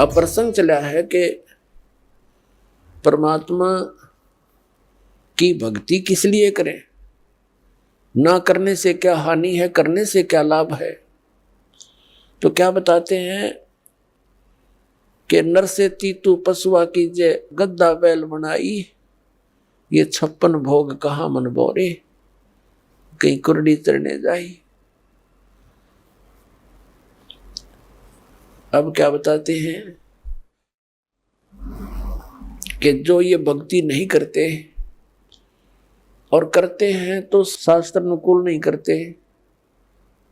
अब प्रसंग चला है कि परमात्मा की भक्ति किस लिए करें, ना करने से क्या हानि है, करने से क्या लाभ है। तो क्या बताते हैं कि नर से तीतु पशुआ कीजे, गद्दा बैल बनाई, ये 56 भोग कहाँ मन बोरे, कहीं कुरडी चढ़ने जाई। अब क्या बताते हैं कि जो ये भक्ति नहीं करते और करते हैं तो शास्त्र अनुकूल नहीं करते,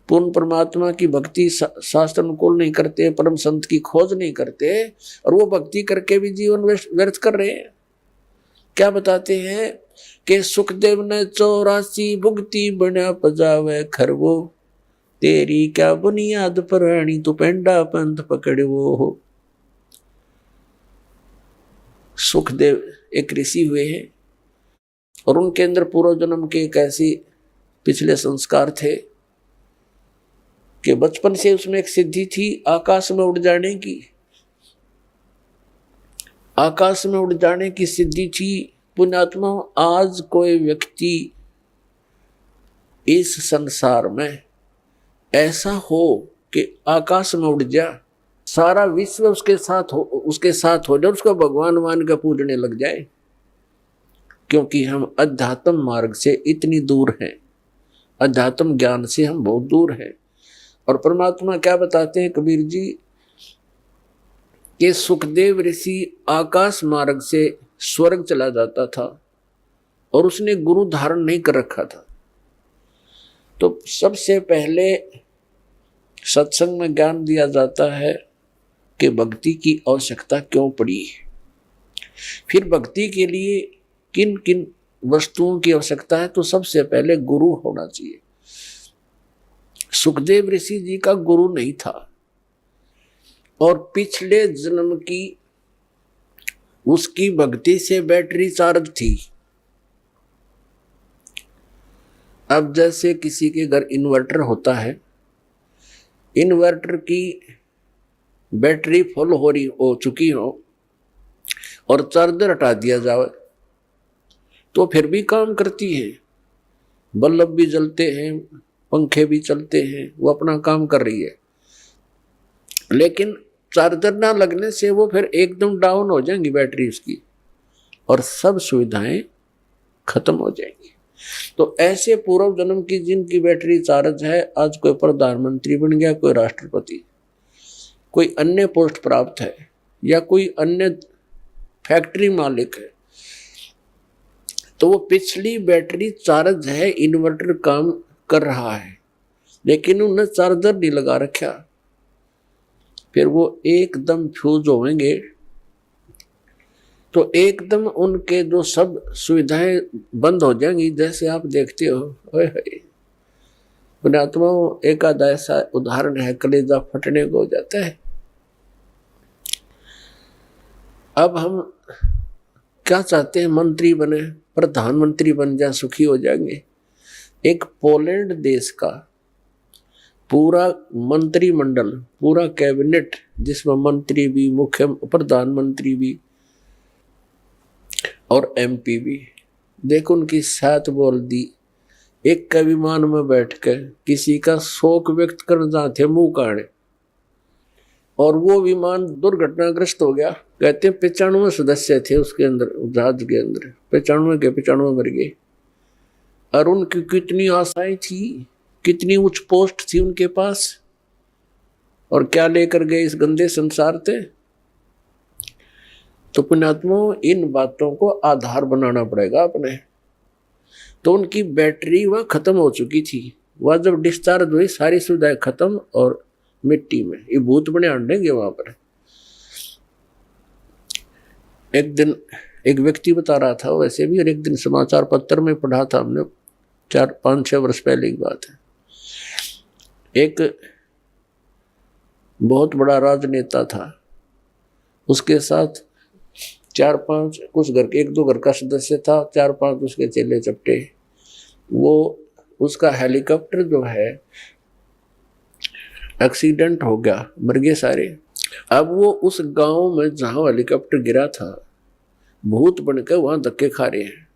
पूर्ण परमात्मा की भक्ति शास्त्र अनुकूल नहीं करते, परम संत की खोज नहीं करते, और वो भक्ति करके भी जीवन व्यर्थ कर रहे हैं। क्या बताते हैं कि सुखदेव ने 84 भुगती बना पजावे खरवो, तेरी क्या बुनियाद प्राणी तू पेंडा पंथ पकड़वो हो। सुखदेव एक ऋषि हुए हैं और उनके अंदर पूर्व जन्म के एक ऐसी पिछले संस्कार थे कि बचपन से उसमें एक सिद्धि थी आकाश में उड़ जाने की। आकाश में उड़ जाने की सिद्धि थी। पुण्यात्मा, आज कोई व्यक्ति इस संसार में ऐसा हो कि आकाश में उड़ जा, सारा विश्व उसके साथ हो जाए, उसको भगवान मान के पूजने लग जाए, क्योंकि हम अध्यात्म मार्ग से इतनी दूर हैं, अध्यात्म ज्ञान से हम बहुत दूर हैं। और परमात्मा क्या बताते हैं कबीर जी कि सुखदेव ऋषि आकाश मार्ग से स्वर्ग चला जाता था और उसने गुरु धारण नहीं कर रखा था। तो सबसे पहले सत्संग में ज्ञान दिया जाता है कि भक्ति की आवश्यकता क्यों पड़ी, फिर भक्ति के लिए किन किन वस्तुओं की आवश्यकता है। तो सबसे पहले गुरु होना चाहिए। सुखदेव ऋषि जी का गुरु नहीं था और पिछले जन्म की उसकी भक्ति से बैटरी चार्ज थी। अब जैसे किसी के घर इन्वर्टर होता है, इन्वर्टर की बैटरी फुल हो चुकी हो और चार्जर हटा दिया जाए तो फिर भी काम करती है, बल्ब भी जलते हैं, पंखे भी चलते हैं, वो अपना काम कर रही है। लेकिन चार्जर ना लगने से वो फिर एकदम डाउन हो जाएंगी बैटरी उसकी और सब सुविधाएं खत्म हो जाएंगी। तो ऐसे पूर्व जन्म की जिनकी बैटरी चार्ज है, आज कोई प्रधानमंत्री बन गया, कोई राष्ट्रपति, कोई अन्य पोस्ट प्राप्त है या कोई अन्य फैक्ट्री मालिक है, तो वो पिछली बैटरी चार्ज है, इन्वर्टर काम कर रहा है, लेकिन उन्हें चार्जर नहीं लगा रखा, फिर वो एकदम फ्यूज होंगे तो एकदम उनके जो सब सुविधाएं बंद हो जाएंगी। जैसे आप देखते हो, पुण्यात्मा, एक आधा ऐसा उदाहरण है, कलेजा फटने को हो जाता है। अब हम क्या चाहते हैं, मंत्री बने, प्रधानमंत्री बन जाए, सुखी हो जाएंगे। एक पोलैंड देश का पूरा मंत्रिमंडल, पूरा कैबिनेट, जिसमें मंत्री भी, मुख्य प्रधानमंत्री भी और एमपी भी, देखो उनकी साथ बोल दी, एक का विमान में बैठकर किसी का शोक व्यक्त करना चाहते मुंह काढ़े और वो विमान दुर्घटनाग्रस्त हो गया। कहते 95 सदस्य थे उसके अंदर, जहाज के अंदर 95 के 95 मर गए। और उनकी कितनी आशाएं थी, कितनी उच्च पोस्ट थी उनके पास, और क्या लेकर गए इस गंदे संसार से। तो पुण्यात्माओं, इन बातों को आधार बनाना पड़ेगा अपने। तो उनकी बैटरी वह खत्म हो चुकी थी, वह जब डिस्चार्ज हुई सारी सुविधाएं खत्म और मिट्टी में ये भूत बने अंडेंगे वहां पर। एक दिन एक व्यक्ति बता रहा था वैसे भी, और एक दिन समाचार पत्र में पढ़ा था हमने, 4-5-6 वर्ष पहले की बात है। एक बहुत बड़ा राजनेता था, उसके साथ 4-5 कुछ घर के 1-2 घर का सदस्य था, 4-5 उसके चेले चपटे। वो उसका हेलीकॉप्टर जो है एक्सीडेंट हो गया, मर गए सारे। अब वो उस गांव में जहां हेलीकॉप्टर गिरा था, भूत बनकर वहां धक्के खा रहे हैं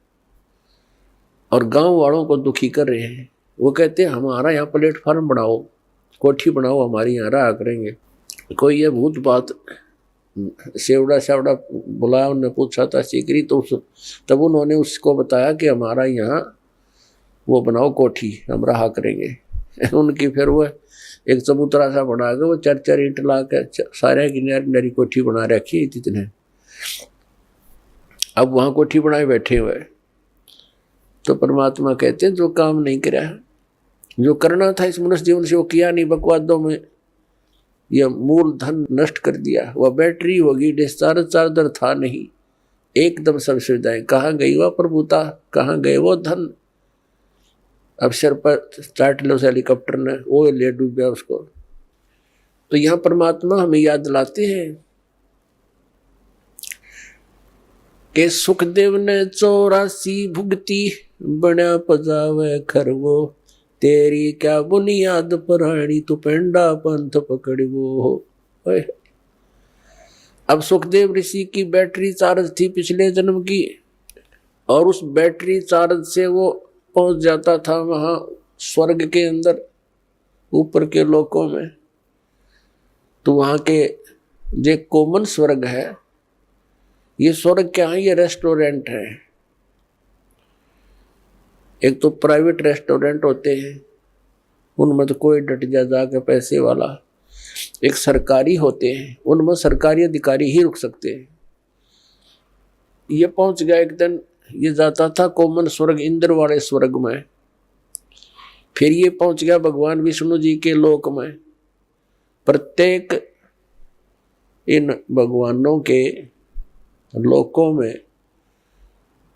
और गांव वालों को दुखी कर रहे हैं। वो कहते हैं हमारा यहाँ प्लेटफार्म बनाओ, कोठी बनाओ, हमारी यहाँ रहा करेंगे। कोई ये भूत बात सेवड़ा सेवड़ा बुलाया, उन्होंने पूछा था सीकरी, तो तब उन्होंने उसको बताया कि हमारा यहाँ वो बनाओ कोठी, हम रहा करेंगे। उनकी फिर वो एक चबूतरा सा बना के वो 4-4 ईंट ला के सारे की नरी कोठी बना रखी इतने। अब वहां कोठी बनाए बैठे हुए। तो परमात्मा कहते हैं जो काम नहीं करा, जो करना था इस मनुष्य जीवन से वो किया नहीं, बकवादों में यह मूल धन नष्ट कर दिया। वह बैटरी होगी, डिस्चार्ज चार्जर था नहीं, एकदम सब सुविधाएं। कहाँ गई वह प्रभुता, कहाँ गए वो धन। अब सिर पर चाट लो हेलीकॉप्टर ने, वो ले डूबा उसको। तो यहाँ परमात्मा हमें याद दिलाते हैं कि सुखदेव ने 84 भुगती, बना पजावे खरगो, तेरी क्या बुनियाद पराणी, तू पेंडा पंथ पकड़वो। अब सुखदेव ऋषि की बैटरी चार्ज थी पिछले जन्म की, और उस बैटरी चार्ज से वो पहुंच जाता था वहां स्वर्ग के अंदर, ऊपर के लोकों में। तो वहां के जो कॉमन स्वर्ग है, ये स्वर्ग क्या है, ये रेस्टोरेंट है। एक तो प्राइवेट रेस्टोरेंट होते हैं, उनमें तो कोई डट जाके पैसे वाला। एक सरकारी होते हैं, उनमें सरकारी अधिकारी ही रुक सकते हैं। ये पहुंच गया एक दिन, ये जाता था कॉमन स्वर्ग, इंद्र वाले स्वर्ग में। फिर ये पहुंच गया भगवान विष्णु जी के लोक में। प्रत्येक इन भगवानों के लोकों में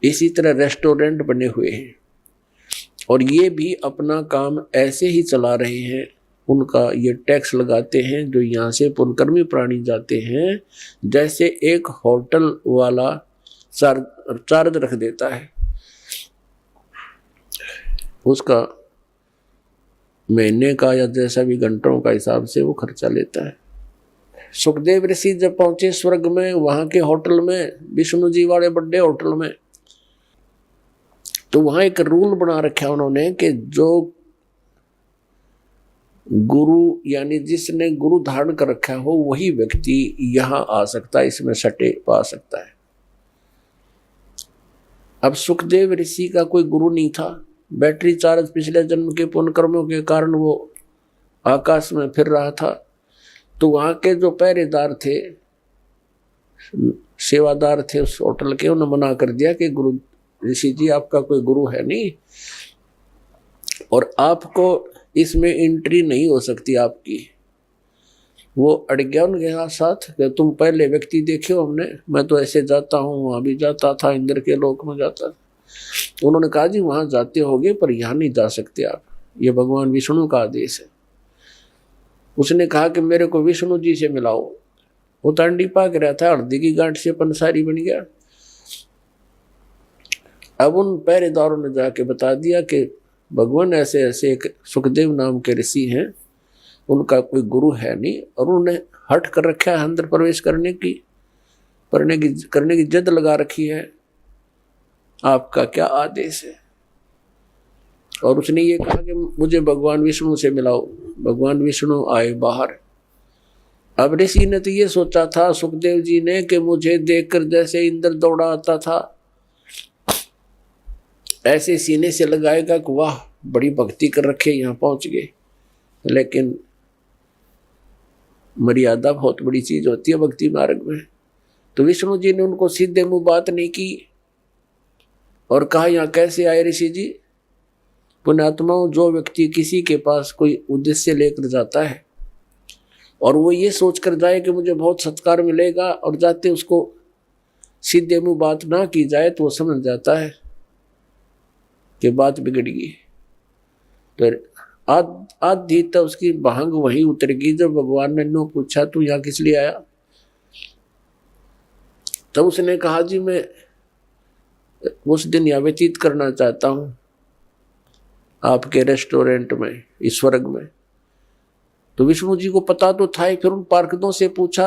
इसी तरह रेस्टोरेंट बने हुए हैं, और ये भी अपना काम ऐसे ही चला रहे हैं। उनका ये टैक्स लगाते हैं जो यहाँ से पुण्यकर्मी प्राणी जाते हैं, जैसे एक होटल वाला चार्ज रख देता है, उसका महीने का या जैसा भी घंटों का हिसाब से वो खर्चा लेता है। सुखदेव ऋषि जब पहुंचे स्वर्ग में, वहां के होटल में, विष्णु जी वाले बड़े होटल में, तो वहां एक रूल बना रखा उन्होंने कि जो गुरु यानी जिसने गुरु धारण कर रखा हो वही व्यक्ति यहां आ सकता है, इसमें सटे पा सकता है। अब सुखदेव ऋषि का कोई गुरु नहीं था, बैटरी चार्ज पिछले जन्म के पुण्य कर्मों के कारण वो आकाश में फिर रहा था। तो वहां के जो पहरेदार थे, सेवादार थे उस होटल के, उन्होंने मना कर दिया कि गुरु ऋषि जी आपका कोई गुरु है नहीं, और आपको इसमें एंट्री नहीं हो सकती आपकी। वो अड़ गया उनके साथ कि तुम पहले व्यक्ति देखे हो हमने, मैं तो ऐसे जाता हूँ, वहां भी जाता था, इंद्र के लोक में जाता था। उन्होंने कहा जी वहां जाते होगे पर यहाँ नहीं जा सकते आप, ये भगवान विष्णु का आदेश है। उसने कहा कि मेरे को विष्णु जी से मिलाओ। वो तांडी पाक रहा था, हल्दी की गांठ से पंसारी बन गया। अब उन पहरेदारों ने जाके बता दिया कि भगवान ऐसे ऐसे एक सुखदेव नाम के ऋषि हैं, उनका कोई गुरु है नहीं, और उन्होंने हट कर रखा है अंदर प्रवेश करने की जिद लगा रखी है, आपका क्या आदेश है। और उसने ये कहा कि मुझे भगवान विष्णु से मिलाओ। भगवान विष्णु आए बाहर। अब ऋषि ने तो ये सोचा था सुखदेव जी ने कि मुझे देखकर जैसे इंद्र दौड़ा आता था ऐसे सीने से लगाएगा कि वाह बड़ी भक्ति कर रखे, यहाँ पहुंच गए। लेकिन मर्यादा बहुत बड़ी चीज होती है भक्ति मार्ग में। तो विष्णु जी ने उनको सीधे मुंह बात नहीं की और कहा यहाँ कैसे आए ऋषि जी। पुण्यात्माओं, जो व्यक्ति किसी के पास कोई उद्देश्य लेकर जाता है और वो ये सोच कर जाए कि मुझे बहुत सत्कार मिलेगा, और जाते उसको सीधे मुंह बात ना की जाए तो वो समझ जाता है कि बात बिगड़ गई। तो आधी तो उसकी भांग वहीं उतर गई जब भगवान ने नो पूछा तू यहाँ किस लिए आया। तब उसने कहा जी मैं उस दिन यहाँ व्यतीत करना चाहता हूँ आपके रेस्टोरेंट में, इस स्वर्ग में। तो विष्णु जी को पता तो था ही। फिर उन पार्षदों से पूछा,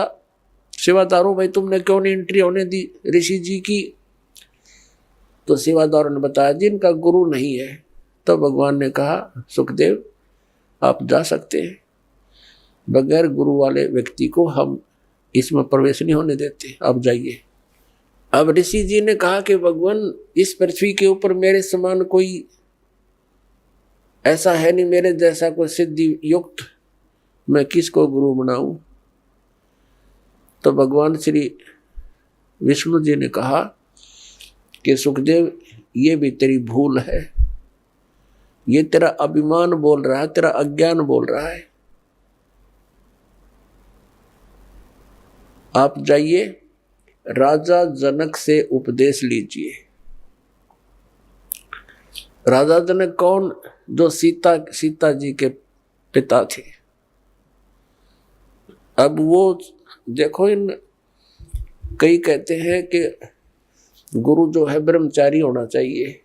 सेवादारों भाई तुमने क्यों नहीं एंट्री होने दी ऋषि जी की? तो सेवादारों ने बताया जिनका गुरु नहीं है। तो भगवान ने कहा, सुखदेव आप जा सकते हैं, बगैर गुरु वाले व्यक्ति को हम इसमें प्रवेश नहीं होने देते, आप जाइए। अब ऋषि जी ने कहा कि भगवान इस पृथ्वी के ऊपर मेरे समान कोई ऐसा है नहीं, मेरे जैसा कोई सिद्धि युक्त, मैं किसको गुरु बनाऊं? तो भगवान श्री विष्णु जी ने कहा कि सुखदेव ये भी तेरी भूल है, ये तेरा अभिमान बोल रहा है, तेरा अज्ञान बोल रहा है। आप जाइए, राजा जनक से उपदेश लीजिए। राजा जनक कौन? जो सीता जी के पिता थे। अब वो देखो, इन कई कहते हैं कि गुरु जो है ब्रह्मचारी होना चाहिए,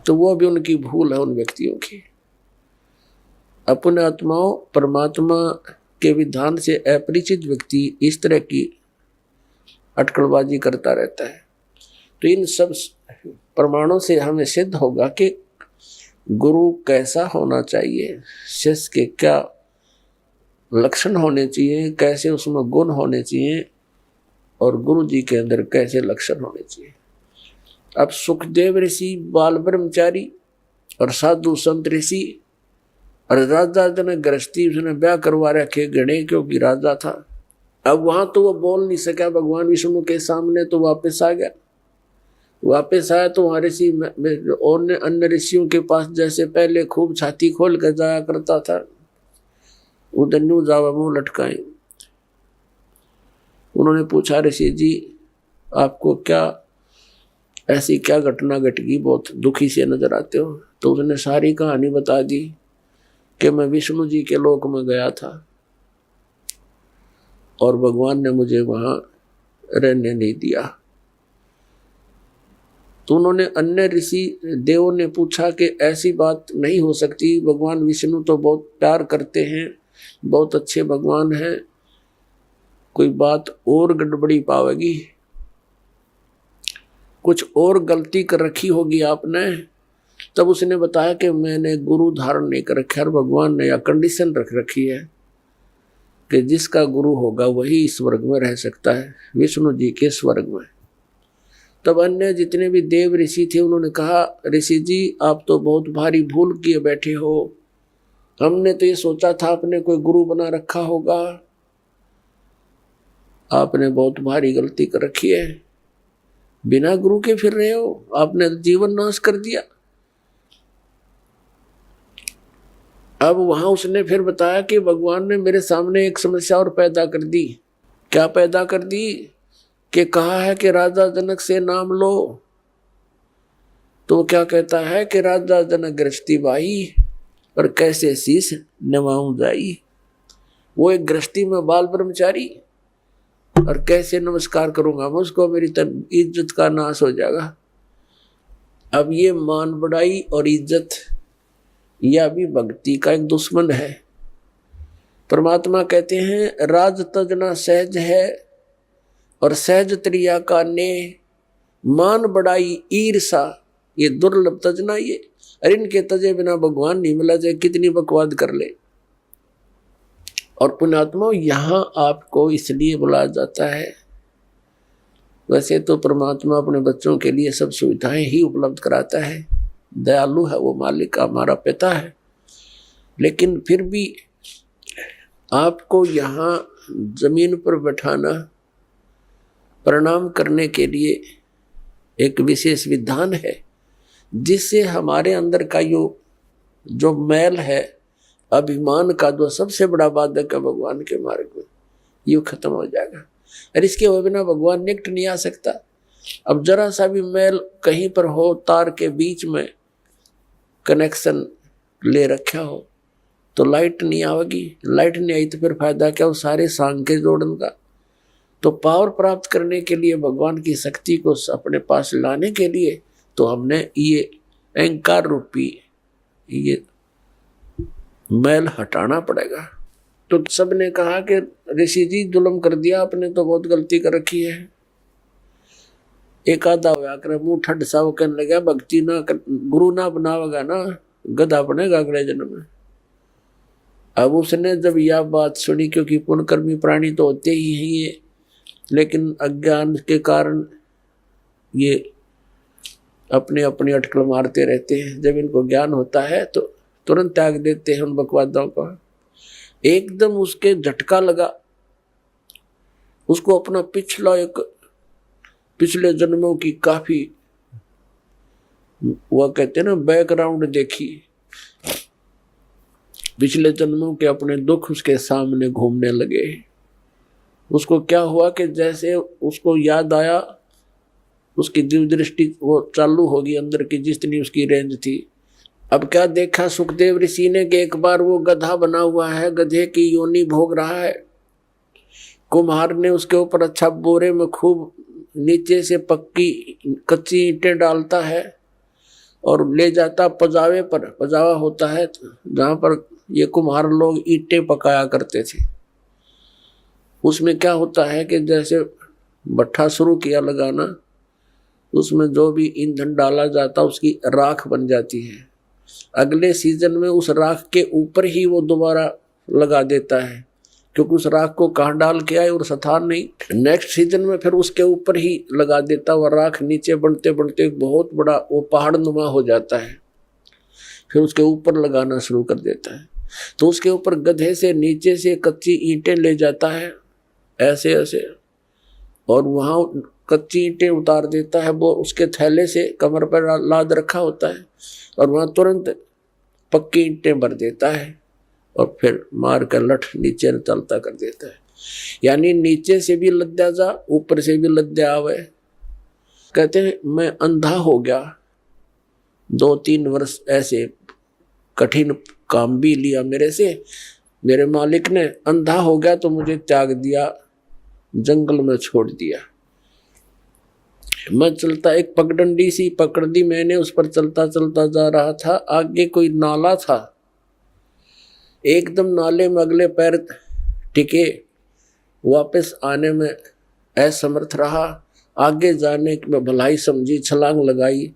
तो वो भी उनकी भूल है उन व्यक्तियों की। अपने आत्माओं परमात्मा के विधान से अपरिचित व्यक्ति इस तरह की अटकलबाजी करता रहता है। तो इन सब प्रमाणों से हमें सिद्ध होगा कि गुरु कैसा होना चाहिए, शिष्य के क्या लक्षण होने चाहिए, कैसे उसमें गुण होने चाहिए, और गुरु जी के अंदर कैसे लक्षण होने चाहिए। अब सुखदेव ऋषि बाल ब्रह्मचारी और साधु संत ऋषि और राजा जनक गृहस्थी, उसने ब्याह करवा रखे गणे, क्योंकि राजा था। अब वहां तो वो बोल नहीं सका भगवान विष्णु के सामने, तो वापस आ गया। वापस आया तो वहां ऋषि और अन्य ऋषियों के पास जैसे पहले खूब छाती खोल कर जाया करता था, उधर न्यू जावा मुंह लटकाए। उन्होंने पूछा, ऋषि जी आपको क्या ऐसी क्या घटना घट गई, बहुत दुखी से नजर आते हो? तो उसने सारी कहानी बता दी कि मैं विष्णु जी के लोक में गया था और भगवान ने मुझे वहां रहने नहीं दिया। तो उन्होंने अन्य ऋषि देवों ने पूछा कि ऐसी बात नहीं हो सकती, भगवान विष्णु तो बहुत प्यार करते हैं, बहुत अच्छे भगवान हैं, कोई बात और गड़बड़ी पावेगी, कुछ और गलती कर रखी होगी आपने। तब उसने बताया कि मैंने गुरु धारण नहीं कर रखा, भगवान ने या कंडीशन रख रखी है कि जिसका गुरु होगा वही स्वर्ग में रह सकता है, विष्णु जी के स्वर्ग में। तब अन्य जितने भी देव ऋषि थे उन्होंने कहा, ऋषि जी आप तो बहुत भारी भूल किए बैठे हो, हमने तो ये सोचा था आपने कोई गुरु बना रखा होगा, आपने बहुत भारी गलती कर रखी है, बिना गुरु के फिर रहे हो, आपने जीवन नाश कर दिया। अब वहां उसने फिर बताया कि भगवान ने मेरे सामने एक समस्या और पैदा कर दी। क्या पैदा कर दी? कि कहा है कि राजा जनक से नाम लो, तो क्या कहता है कि राजा जनक गृहस्थी बाई और कैसे शीश नवाऊं जाई। वो एक गृहस्थी में बाल ब्रह्मचारी, और कैसे नमस्कार करूंगा मैं उसको, मेरी इज्जत का नाश हो जाएगा। अब ये मान बढ़ाई और इज्जत यह भी भक्ति का एक दुश्मन है। परमात्मा कहते हैं राज तजना सहज है और सहज त्रिया का ने, मान बढ़ाई ईर्षा ये दुर्लभ तजना ये, और इनके तजे बिना भगवान नहीं मिला, चाहे कितनी बकवाद कर ले। और पुण्यात्मा यहाँ आपको इसलिए बुलाया जाता है, वैसे तो परमात्मा अपने बच्चों के लिए सब सुविधाएं ही उपलब्ध कराता है, दयालु है वो, मालिक हमारा पिता है, लेकिन फिर भी आपको यहाँ जमीन पर बैठाना प्रणाम करने के लिए एक विशेष विधान है, जिससे हमारे अंदर का जो मैल है अभिमान का, जो सबसे बड़ा बाधक है भगवान के मार्ग में, ये खत्म हो जाएगा। और इसके बिना भगवान निकट नहीं आ सकता। अब जरा सा भी मैल कहीं पर हो, तार के बीच में कनेक्शन ले रखा हो तो लाइट नहीं आएगी, लाइट नहीं आई तो फिर फायदा क्या हो सारे सांग के जोड़न का। तो पावर प्राप्त करने के लिए, भगवान की शक्ति को अपने पास लाने के लिए, तो हमने ये अहंकार रूपी ये मैल हटाना पड़ेगा। तो सबने कहा कि ऋषि जी जुल्म कर दिया आपने, तो बहुत गलती कर रखी है। एक आधा हुआ कर मुंह ठंड सा वो कहने लगा, भक्ति ना कर, गुरु ना बनावेगा ना गधा बनेगा अगले जन्म में। अब उसने जब यह बात सुनी, क्योंकि पुण्यकर्मी प्राणी तो होते ही हैं ये, लेकिन अज्ञान के कारण ये अपने अपनी अटकल मारते रहते हैं। जब इनको ज्ञान होता है तो तुरंत त्याग देते हैं उन बकवादों को। एकदम उसके झटका लगा, उसको अपना पिछले जन्मों की काफी वह कहते हैं ना बैकग्राउंड देखी, पिछले जन्मों के अपने दुख उसके सामने घूमने लगे। उसको क्या हुआ कि जैसे उसको याद आया, उसकी दिव्य दृष्टि वो चालू होगी अंदर की, जितनी उसकी रेंज थी। अब क्या देखा सुखदेव ऋषि ने कि एक बार वो गधा बना हुआ है, गधे की योनि भोग रहा है। कुम्हार ने उसके ऊपर अच्छा बोरे में खूब नीचे से पक्की कच्ची ईंटें डालता है और ले जाता पजावे पर। पजावा होता है जहाँ पर ये कुम्हार लोग ईंटें पकाया करते थे। उसमें क्या होता है कि जैसे भट्ठा शुरू किया लगाना, उसमें जो भी ईंधन डाला जाता उसकी राख बन जाती है। अगले सीजन में उस राख के ऊपर ही वो दोबारा लगा देता है, क्योंकि उस राख को कहाँ डाल के आए और स्थान नहीं। नेक्स्ट सीजन में फिर उसके ऊपर ही लगा देता, वह राख नीचे बढ़ते बढ़ते बहुत बड़ा वो पहाड़ नुमा हो जाता है, फिर उसके ऊपर लगाना शुरू कर देता है। तो उसके ऊपर गधे से नीचे से कच्ची ईंटें ले जाता है ऐसे ऐसे, और वहाँ कच्ची ईंटें उतार देता है। वो उसके थैले से कमर पर लाद रखा होता है, और वहाँ तुरंत पक्की ईंटें भर देता है और फिर मार कर लठ नीचे चलता कर देता है। यानी नीचे से भी लद्या जा, ऊपर से भी लद्या आवे। कहते हैं मैं अंधा हो गया, 2-3 वर्ष ऐसे कठिन काम भी लिया मेरे से, मेरे मालिक ने अंधा हो गया तो मुझे त्याग दिया, जंगल में छोड़ दिया। मैं चलता, एक पगडंडी सी पकड़ दी मैंने, उस पर चलता चलता जा रहा था। आगे कोई नाला था, एकदम नाले में अगले पैर टिके, वापस आने में असमर्थ रहा। आगे जाने की मैं भलाई समझी, छलांग लगाई।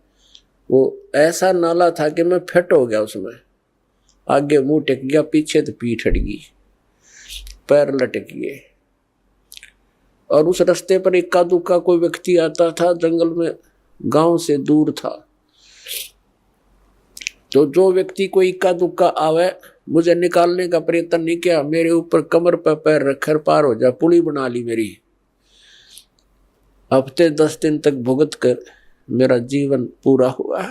वो ऐसा नाला था कि मैं फिट हो गया उसमें। आगे मुंह टिक गया, पीछे तो पीठ हट गई, पैर लटक गए। और उस रास्ते पर इक्का दुक्का कोई व्यक्ति आता था, जंगल में गांव से दूर था। तो जो व्यक्ति कोई इक्का दुक्का आवे, मुझे निकालने का प्रयत्न नहीं किया, मेरे ऊपर कमर पर पैर रखकर पार हो जा, पुली बना ली मेरी। हफ्ते 10 दिन तक भुगत कर मेरा जीवन पूरा हुआ।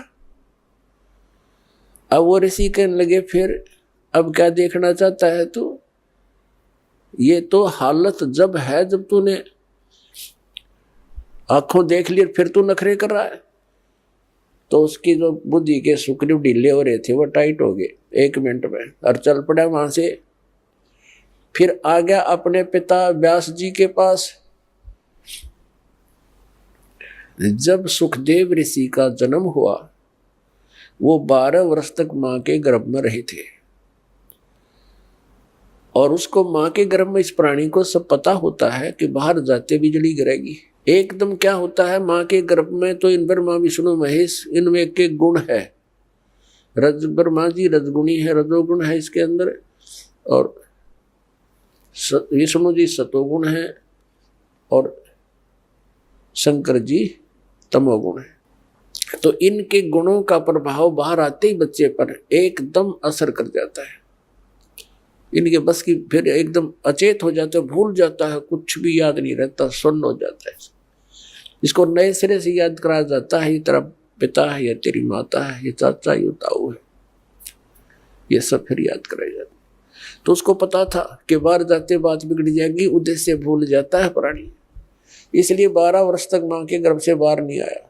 अब वो ऋषि कहने लगे, फिर अब क्या देखना चाहता है तू? ये तो हालत जब है जब तूने आंखों देख ली, फिर तू नखरे कर रहा है। तो उसकी जो बुद्धि के सुकरीव ढीले हो रहे थे वो टाइट हो गए 1 मिनट में, और चल पड़ा वहां से। फिर आ गया अपने पिता व्यास जी के पास। जब सुखदेव ऋषि का जन्म हुआ, वो 12 वर्ष तक मां के गर्भ में रहे थे, और उसको मां के गर्भ में इस प्राणी को सब पता होता है कि बाहर जाते बिजली गिरेगी। एकदम क्या होता है, मां के गर्भ में तो इन ब्रह्मा विष्णु महेश, इनमें एक गुण है। ब्रह्मा जी रजगुणी है, रजोगुण है इसके अंदर, और विष्णु जी सतोगुण है, और शंकर जी तमोगुण है। तो इनके गुणों का प्रभाव बाहर आते ही बच्चे पर एकदम असर कर जाता है। इनके बस की, फिर एकदम अचेत हो जाता है, भूल जाता है, कुछ भी याद नहीं रहता, सुन्न हो जाता है। इसको नए सिरे से याद कराया जाता है, ये तेरा पिता है, ये तेरी माता है, ये चाचा, ये ताऊ है, ये सब फिर याद कराया जाता है। तो उसको पता था कि बाहर जाते बात बिगड़ जाएगी, उद्देश्य भूल जाता है प्राणी, इसलिए 12 वर्ष तक मां के गर्भ से बाहर नहीं आया।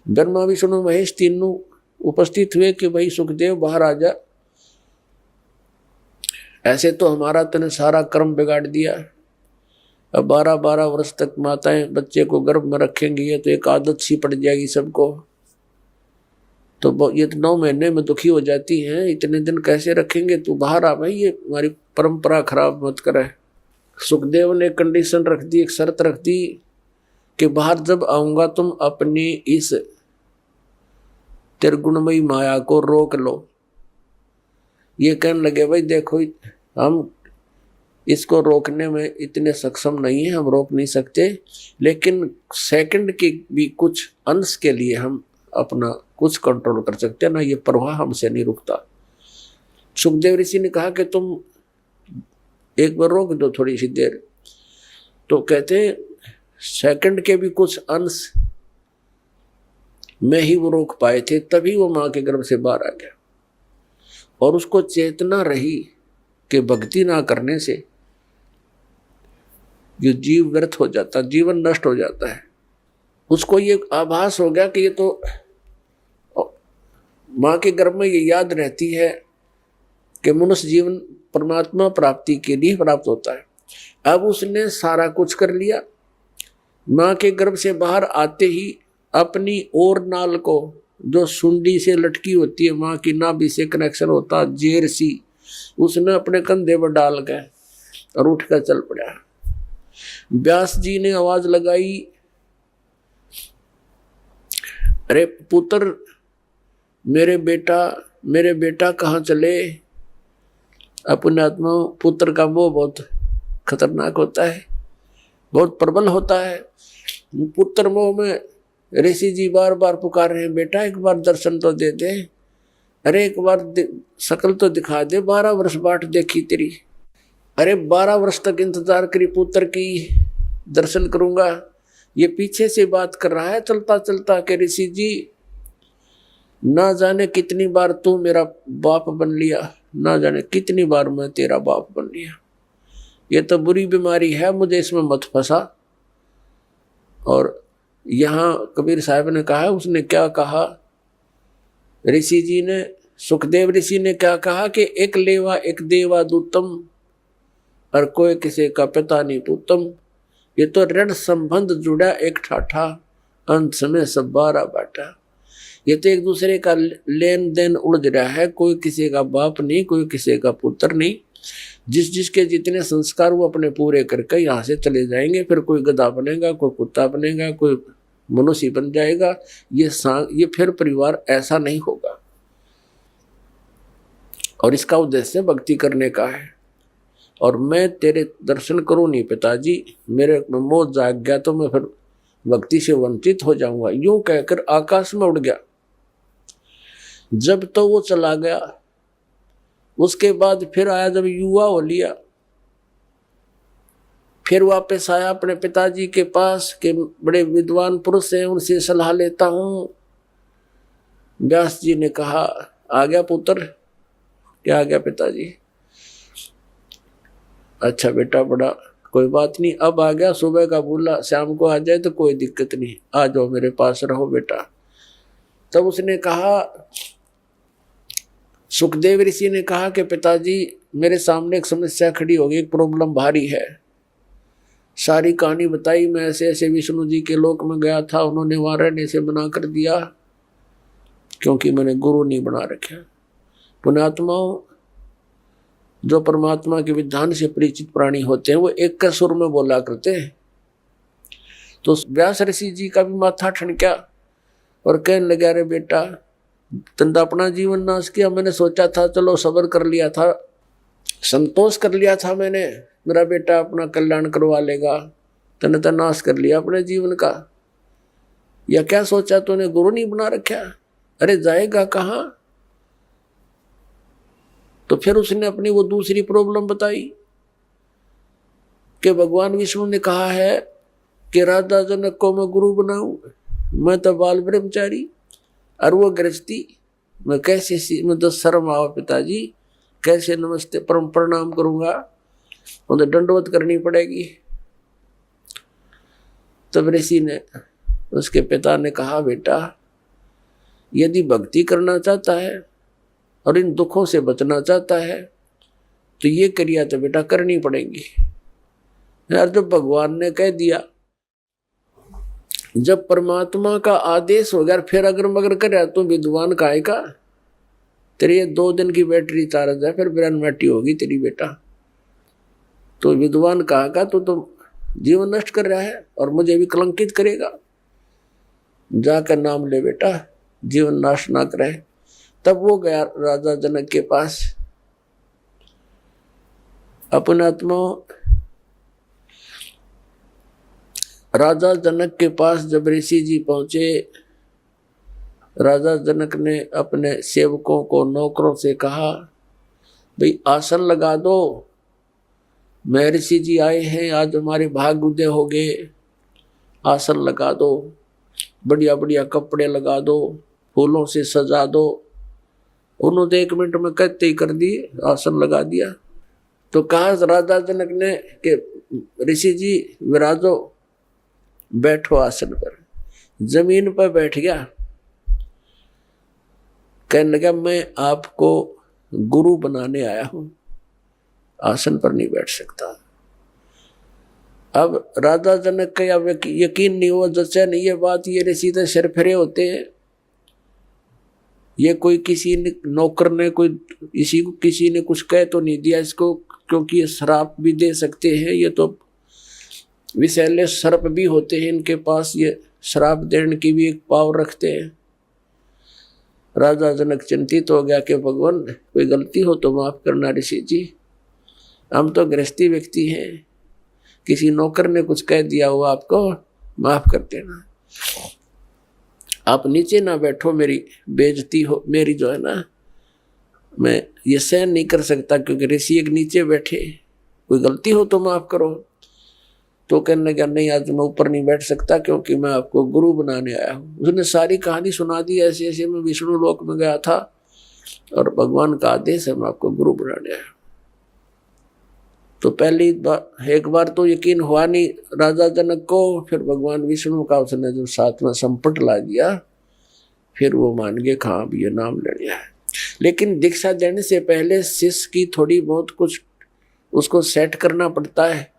ब्रह्मा विष्णु महेश तीनों उपस्थित हुए कि भाई सुखदेव बाहर आ जा, ऐसे तो हमारा तूने सारा कर्म बिगाड़ दिया। अब 12-12 वर्ष तक माताएं बच्चे को गर्भ में रखेंगी, ये तो एक आदत सी पड़ जाएगी सबको। तो ये 9 महीने में दुखी हो जाती हैं, इतने दिन कैसे रखेंगे, तू बाहर आ भाई, ये हमारी परंपरा खराब मत करे। सुखदेव ने कंडीशन रख दी, एक शर्त रख दी कि बाहर जब आऊंगा तुम अपनी इस त्रिगुणमयी माया को रोक लो। ये कहने लगे भाई देखो हम इसको रोकने में इतने सक्षम नहीं है, हम रोक नहीं सकते, लेकिन सेकंड के भी कुछ अंश के लिए हम अपना कुछ कंट्रोल कर सकते हैं ना, ये प्रवाह हमसे नहीं रुकता। सुखदेव ऋषि ने कहा कि तुम एक बार रोक दो थोड़ी सी देर। तो कहते सेकंड के भी कुछ अंश में ही वो रोक पाए थे, तभी वो माँ के गर्भ से बाहर आ गया। और उसको चेतना रही कि भक्ति ना करने से जो जीव व्यर्थ हो जाता, जीवन नष्ट हो जाता है। उसको ये आभास हो गया कि ये तो माँ के गर्भ में ये याद रहती है कि मनुष्य जीवन परमात्मा प्राप्ति के लिए प्राप्त होता है। अब उसने सारा कुछ कर लिया। माँ के गर्भ से बाहर आते ही अपनी और नाल को, जो सुंडी से लटकी होती है, माँ की नाभि से कनेक्शन होता, जेर सी, उसने अपने कंधे पर डाल गए और उठकर चल पड़ा। व्यास जी ने आवाज लगाई, अरे पुत्र, मेरे बेटा कहाँ चले। अपने आत्मा पुत्र का मोह बहुत खतरनाक होता है, बहुत प्रबल होता है। पुत्र मोह में ऋषि जी बार बार पुकार रहे हैं, बेटा एक बार दर्शन तो दे दे, अरे एक बार शकल तो दिखा दे, 12 वर्ष बाट देखी तेरी, अरे 12 वर्ष तक इंतजार करी पुत्र की, दर्शन करूंगा। ये पीछे से बात कर रहा है चलता चलता कि ऋषि जी ना जाने कितनी बार तू मेरा बाप बन लिया, ना जाने कितनी बार मैं तेरा बाप बन लिया। ये तो बुरी बीमारी है, मुझे इसमें मत फंसा। और यहाँ कबीर साहब ने कहा, उसने क्या कहा, ऋषि जी ने, सुखदेव ऋषि ने क्या कहा कि एक लेवा एक देवा दूतम, और कोई किसी का पिता नहीं पूतम। ये तो ऋण संबंध जुड़ा एक ठाठा, अंत में सब 12 बाटा। ये तो एक दूसरे का लेन देन उलझ रहा है, कोई किसी का बाप नहीं, कोई किसी का पुत्र नहीं। जिसके जितने संस्कार वो अपने पूरे करके यहाँ से चले जाएंगे, फिर कोई गधा बनेगा, कोई कुत्ता बनेगा, कोई मनुष्य बन जाएगा। ये फिर परिवार ऐसा नहीं होगा। और इसका उद्देश्य भक्ति करने का है। और मैं तेरे दर्शन करूं नहीं पिताजी, मेरे मोह जाग गया तो मैं फिर भक्ति से वंचित हो जाऊंगा। यूं कहकर आकाश में उड़ गया। जब तो वो चला गया, उसके बाद फिर आया, जब युवा हो लिया, फिर वापस आया अपने पिताजी के पास के बड़े विद्वान पुरुष हैं, उनसे सलाह लेता हूं। व्यास जी ने कहा, आ गया पुत्र? क्या आ गया पिताजी? अच्छा बेटा, बड़ा कोई बात नहीं, अब आ गया, सुबह का बोला, शाम को आ जाए तो कोई दिक्कत नहीं, आ जाओ मेरे पास रहो बेटा। तब उसने कहा, सुखदेव ऋषि ने कहा कि पिताजी मेरे सामने एक समस्या खड़ी हो गई, एक प्रॉब्लम भारी है। सारी कहानी बताई, मैं ऐसे ऐसे विष्णु जी के लोक में गया था, उन्होंने वहां रहने से मना कर दिया क्योंकि मैंने गुरु नहीं बना रखा। पुण्यात्माओं, जो परमात्मा के विधान से परिचित प्राणी होते हैं वो एक का सुर में बोला करते हैं। तो व्यास ऋषि जी का भी माथा ठनका और कहने लगा, अरे बेटा, तंदा अपना जीवन नाश किया, मैंने सोचा था चलो सब्र कर लिया था, संतोष कर लिया था मैंने, मेरा बेटा अपना कल्याण करवा लेगा, तने तो नाश कर लिया अपने जीवन का। या क्या सोचा तूने, गुरु नहीं बना रखा? अरे जाएगा कहाँ? तो फिर उसने अपनी वो दूसरी प्रॉब्लम बताई कि भगवान विष्णु ने कहा है कि राधा जनक को मैं गुरु बनाऊं, मैं तो बाल ब्रह्मचारी, और वो गृहस्थी, मैं कैसे, मैं तो शर्म आओ पिताजी, कैसे नमस्ते परम प्रणाम करूंगा, मुझे दंडवत करनी पड़ेगी। तब ऋषि ने, उसके पिता ने कहा, बेटा यदि भक्ति करना चाहता है और इन दुखों से बचना चाहता है तो ये क्रिया तो बेटा करनी पड़ेगी यार। जब भगवान ने कह दिया, जब परमात्मा का आदेश हो गया फिर अगर मगर कर तो विद्वान काहे का, तेरी 2 दिन की बैटरी चार्ज है, फिर ब्रह्मटी होगी तेरी बेटा। तो विद्वान कहा का तो जीवन नष्ट कर रहा है और मुझे भी कलंकित करेगा। जाकर नाम ले बेटा, जीवन नाश ना करे। तब वो गया राजा जनक के पास। अपने आत्मा राजा जनक के पास जब ऋषि जी पहुंचे, राजा जनक ने अपने सेवकों को, नौकरों से कहा, भाई आसन लगा दो, महर्षि जी आए हैं, आज हमारे भाग उदय हो गए, आसन लगा दो, बढ़िया बढ़िया कपड़े लगा दो, फूलों से सजा दो। उन्होंने 1 मिनट में कहते ही कर दिए, आसन लगा दिया। तो कहा राजा जनक ने कि ऋषि जी विराजो, बैठो आसन पर। जमीन पर बैठ गया। कहने लगा मैं आपको गुरु बनाने आया हूं, आसन पर नहीं बैठ सकता। अब राजा जनक का यकीन नहीं हुआ, जैसे नहीं ये बात, ये सीधे सिर फिरे होते हैं। ये कोई किसी ने नौकर ने कोई किसी ने कुछ कह तो नहीं दिया इसको, क्योंकि ये श्राप भी दे सकते हैं, ये तो विषैले सर्प भी होते हैं इनके पास, ये श्राप देने की भी एक पावर रखते हैं। राजा जनक चिंतित हो गया कि भगवान कोई गलती हो तो माफ करना ऋषि जी, हम तो गृहस्थी व्यक्ति हैं, किसी नौकर ने कुछ कह दिया हो आपको, माफ कर देना। आप नीचे ना बैठो, मेरी बेइज्जती हो, मेरी जो है ना, मैं ये सहन नहीं कर सकता, क्योंकि ऋषि एक नीचे बैठे, कोई गलती हो तो माफ करो। तो कहने लगा नहीं, आज मैं ऊपर नहीं बैठ सकता, क्योंकि मैं आपको गुरु बनाने आया हूँ। उसने सारी कहानी सुना दी, ऐसे ऐसे मैं विष्णु लोक में गया था और भगवान का आदेश है, मैं आपको गुरु बनाने आया। तो पहली बार एक बार तो यकीन हुआ नहीं राजा जनक को, फिर भगवान विष्णु का उसने जो साथ में संपट ला दिया, फिर वो मान गए हाँ भी ये नाम ले लिया है। लेकिन दीक्षा देने से पहले शिष्य की थोड़ी बहुत कुछ उसको सेट करना पड़ता है।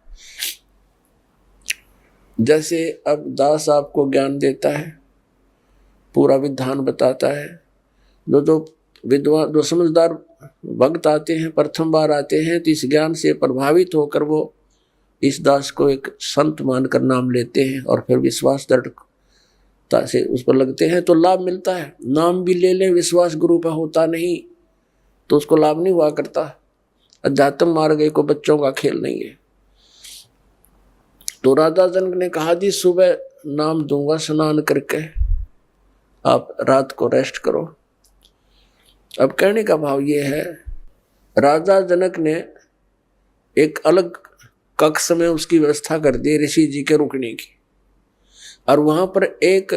जैसे अब दास आपको ज्ञान देता है, पूरा विधान बताता है, जो विद्वान जो समझदार भक्त आते हैं, प्रथम बार आते हैं, तो इस ज्ञान से प्रभावित होकर वो इस दास को एक संत मानकर नाम लेते हैं और फिर विश्वास दृढ़ता से उस पर लगते हैं, तो लाभ मिलता है। नाम भी ले ले, विश्वास गुरु पर होता नहीं तो उसको लाभ नहीं हुआ करता। अध्यात्म मार्ग को बच्चों का खेल नहीं है। तो राजा जनक ने कहा जी सुबह नाम दूंगा स्नान करके, आप रात को रेस्ट करो। अब कहने का भाव ये है, राजा जनक ने एक अलग कक्ष में उसकी व्यवस्था कर दी ऋषि जी के रुकने की, और वहां पर एक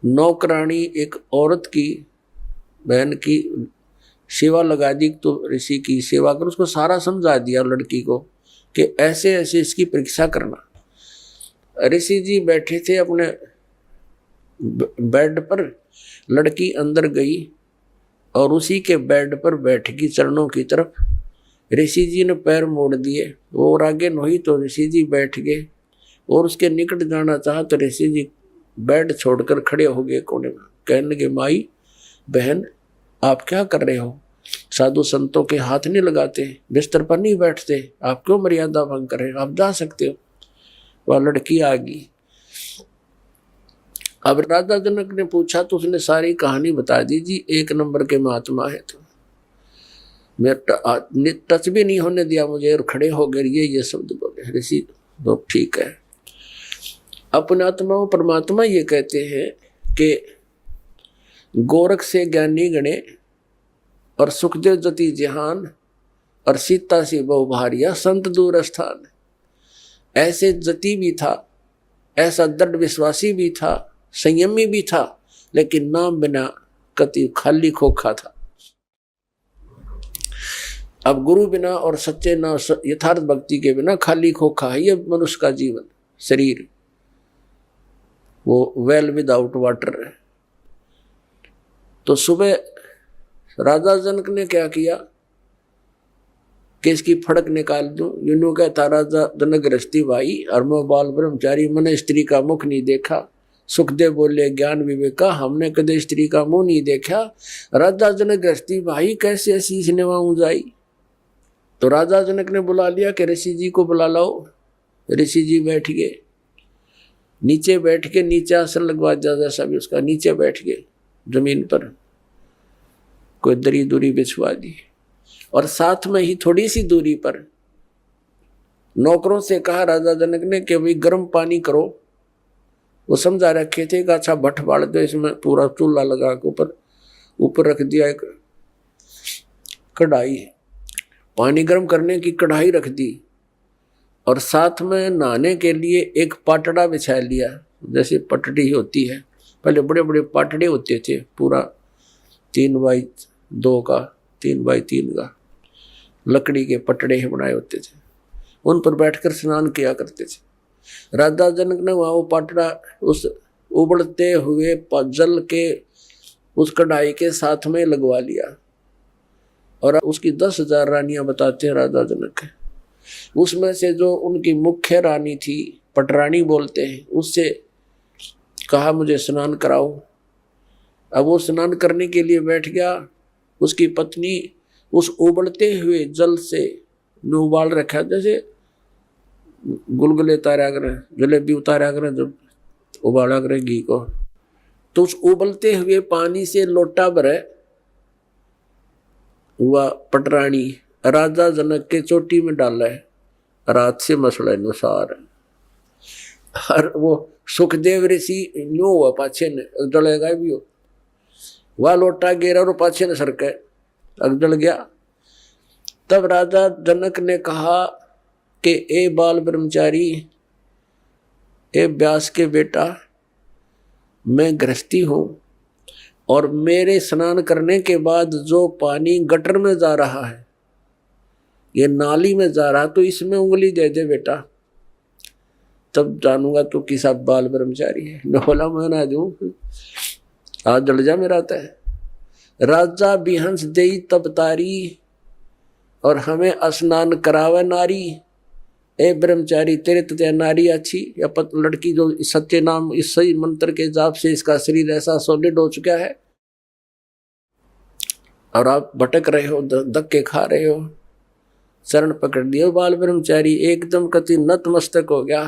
नौकरानी, एक औरत की बहन की सेवा लगा दी। तो ऋषि की सेवा कर, उसको सारा समझा दिया लड़की को कि ऐसे ऐसे इसकी परीक्षा करना। ऋषि जी बैठे थे अपने बेड पर, लड़की अंदर गई और उसी के बेड पर बैठ गई चरणों की तरफ। ऋषि जी ने पैर मोड़ दिए, वो और आगे नहीं तो ऋषि जी बैठ गए, और उसके निकट जाना चाहा तो ऋषि जी बेड छोड़कर खड़े हो गए कोने में। कहने लगे माई बहन आप क्या कर रहे हो, साधु संतों के हाथ नहीं लगाते, बिस्तर पर नहीं बैठते, आप क्यों मर्यादा भंग कर रहे हो, आप जा सकते हो। वह लड़की आ गई। अब राजा जनक ने पूछा तो उसने सारी कहानी बता दी। जी 1 नंबर के महात्मा है, तो मेरे टच भी नहीं होने दिया मुझे और खड़े हो गए, ये शब्द बोले ऋषि। तो ठीक है, अपने आत्मा परमात्मा ये कहते हैं कि गोरख से ज्ञानी गणे और सुखदेव जति जहान और सीता से बहु भारिया संत दूर स्थान। ऐसे जति भी था, ऐसा दृढ़ विश्वासी भी था, संयमी भी था, लेकिन नाम बिना कति खाली खोखा था। अब गुरु बिना और सच्चे ना यथार्थ भक्ति के बिना खाली खोखा है ये मनुष्य का जीवन, शरीर, वो वेल विदाउट वाटर है। तो सुबह राजा जनक ने क्या किया कि इसकी फड़क निकाल दूं। यूं कहता राजा जनक गृहस्थी भाई, और मैं बाल ब्रह्मचारी, मैंने स्त्री का मुख नहीं देखा। सुखदेव बोले ज्ञान विवेका, हमने कदे स्त्री का मुंह नहीं देखा। राजा जनक गृहस्थी भाई कैसे शीश निभाऊं जाई। तो राजा जनक ने बुला लिया कि ऋषि जी को बुला लाओ। ऋषि जी बैठ गए, नीचे बैठ के, नीचे आसन लगवा जैसा भी उसका, नीचे बैठ गए जमीन पर, कोई दरी दूरी बिछवा दी। और साथ में ही थोड़ी सी दूरी पर नौकरों से कहा राजा जनक ने कि भाई गर्म पानी करो। वो समझा रखे थे कि अच्छा भट्ट बाढ़ दो, इसमें पूरा चूल्हा लगा के ऊपर रख दिया एक कढ़ाई, पानी गर्म करने की कढ़ाई रख दी, और साथ में नहाने के लिए एक पाटड़ा बिछा लिया, जैसे पटड़ी होती है। पहले बड़े बड़े पाटड़े होते थे, पूरा 3x2 का, 3x3 का लकड़ी के पटड़े बनाए होते थे, उन पर बैठकर स्नान किया करते थे। राजा जनक ने वहाँ वो पाटड़ा उस उबलते हुए जल के उस कढ़ाई के साथ में लगवा लिया। और उसकी 10,000 रानियां बताते हैं राजा जनक। उसमें से जो उनकी मुख्य रानी थी, पटरानी बोलते हैं, उससे कहा मुझे स्नान कराओ। अब वो स्नान करने के लिए बैठ गया। उसकी पत्नी उस उबलते हुए जल से उबाल रखा, जैसे गुलगुले उतारा करें, जलेबी उतारा करें जब उबाला करें घी को, तो उस उबलते हुए पानी से लोटा भरे वह पटरानी राजा जनक के चोटी में डाला है, रात से मसला अनुसार। और वो सुखदेव ऋषि न्यू हुआ पाछे ने जलेगा भी हो, वह लोटा गिरा और पाछे ने सरके जल गया। तब राजा जनक ने कहा कि ए बाल ब्रह्मचारी, ए व्यास के बेटा, मैं गृहस्थी हूं और मेरे स्नान करने के बाद जो पानी गटर में जा रहा है, ये नाली में जा रहा, तो इसमें उंगली दे दे बेटा, तब जानूंगा तो किसा बाल ब्रह्मचारी है। न बोला मैं ना दूं, आज जल जा मेरा तय। राजा बिहंस देई तब तारी, और हमें स्नान करावे नारी। ए ब्रह्मचारी, तेरे तो नारी अच्छी या लड़की जो सत्य नाम इस सही मंत्र के जाप से इसका शरीर ऐसा सॉलिड हो चुका है, और आप भटक रहे हो, धक्के खा रहे हो, शरण पकड़ दियो। बाल ब्रह्मचारी एकदम कति नतमस्तक हो गया।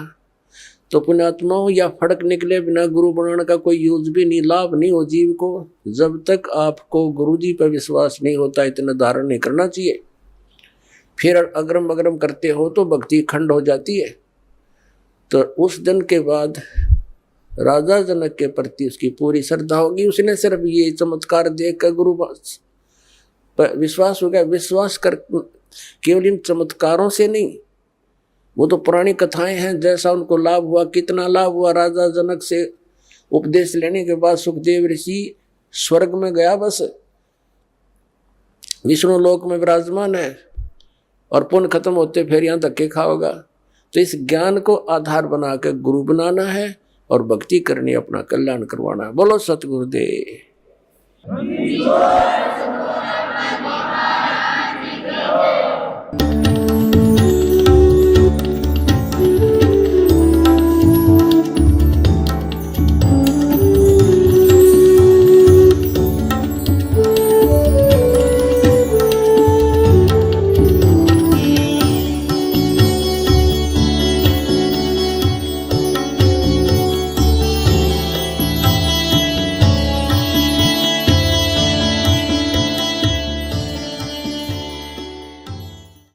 तो पुण्यात्माओं, या फड़क निकले बिना गुरु बनाने का कोई यूज भी नहीं, लाभ नहीं हो जीव को। जब तक आपको गुरु जी पर विश्वास नहीं होता, इतना धारण नहीं करना चाहिए। फिर अग्रम अग्रम करते हो तो भक्ति खंड हो जाती है। तो उस दिन के बाद राजा जनक के प्रति उसकी पूरी श्रद्धा होगी। उसने सिर्फ ये चमत्कार देख कर गुरु पर विश्वास हो गया। विश्वास कर केवल इन चमत्कारों से नहीं, वो तो पुरानी कथाएं हैं, जैसा उनको लाभ हुआ, कितना लाभ हुआ। राजा जनक से उपदेश लेने के बाद सुखदेव ऋषि स्वर्ग में गया, बस विष्णु लोक में विराजमान है, और पुण्य खत्म होते फिर यहाँ धक्के खाओगा। तो इस ज्ञान को आधार बना के गुरु बनाना है और भक्ति करनी, अपना कल्याण करवाना है। बोलो सतगुरुदेव।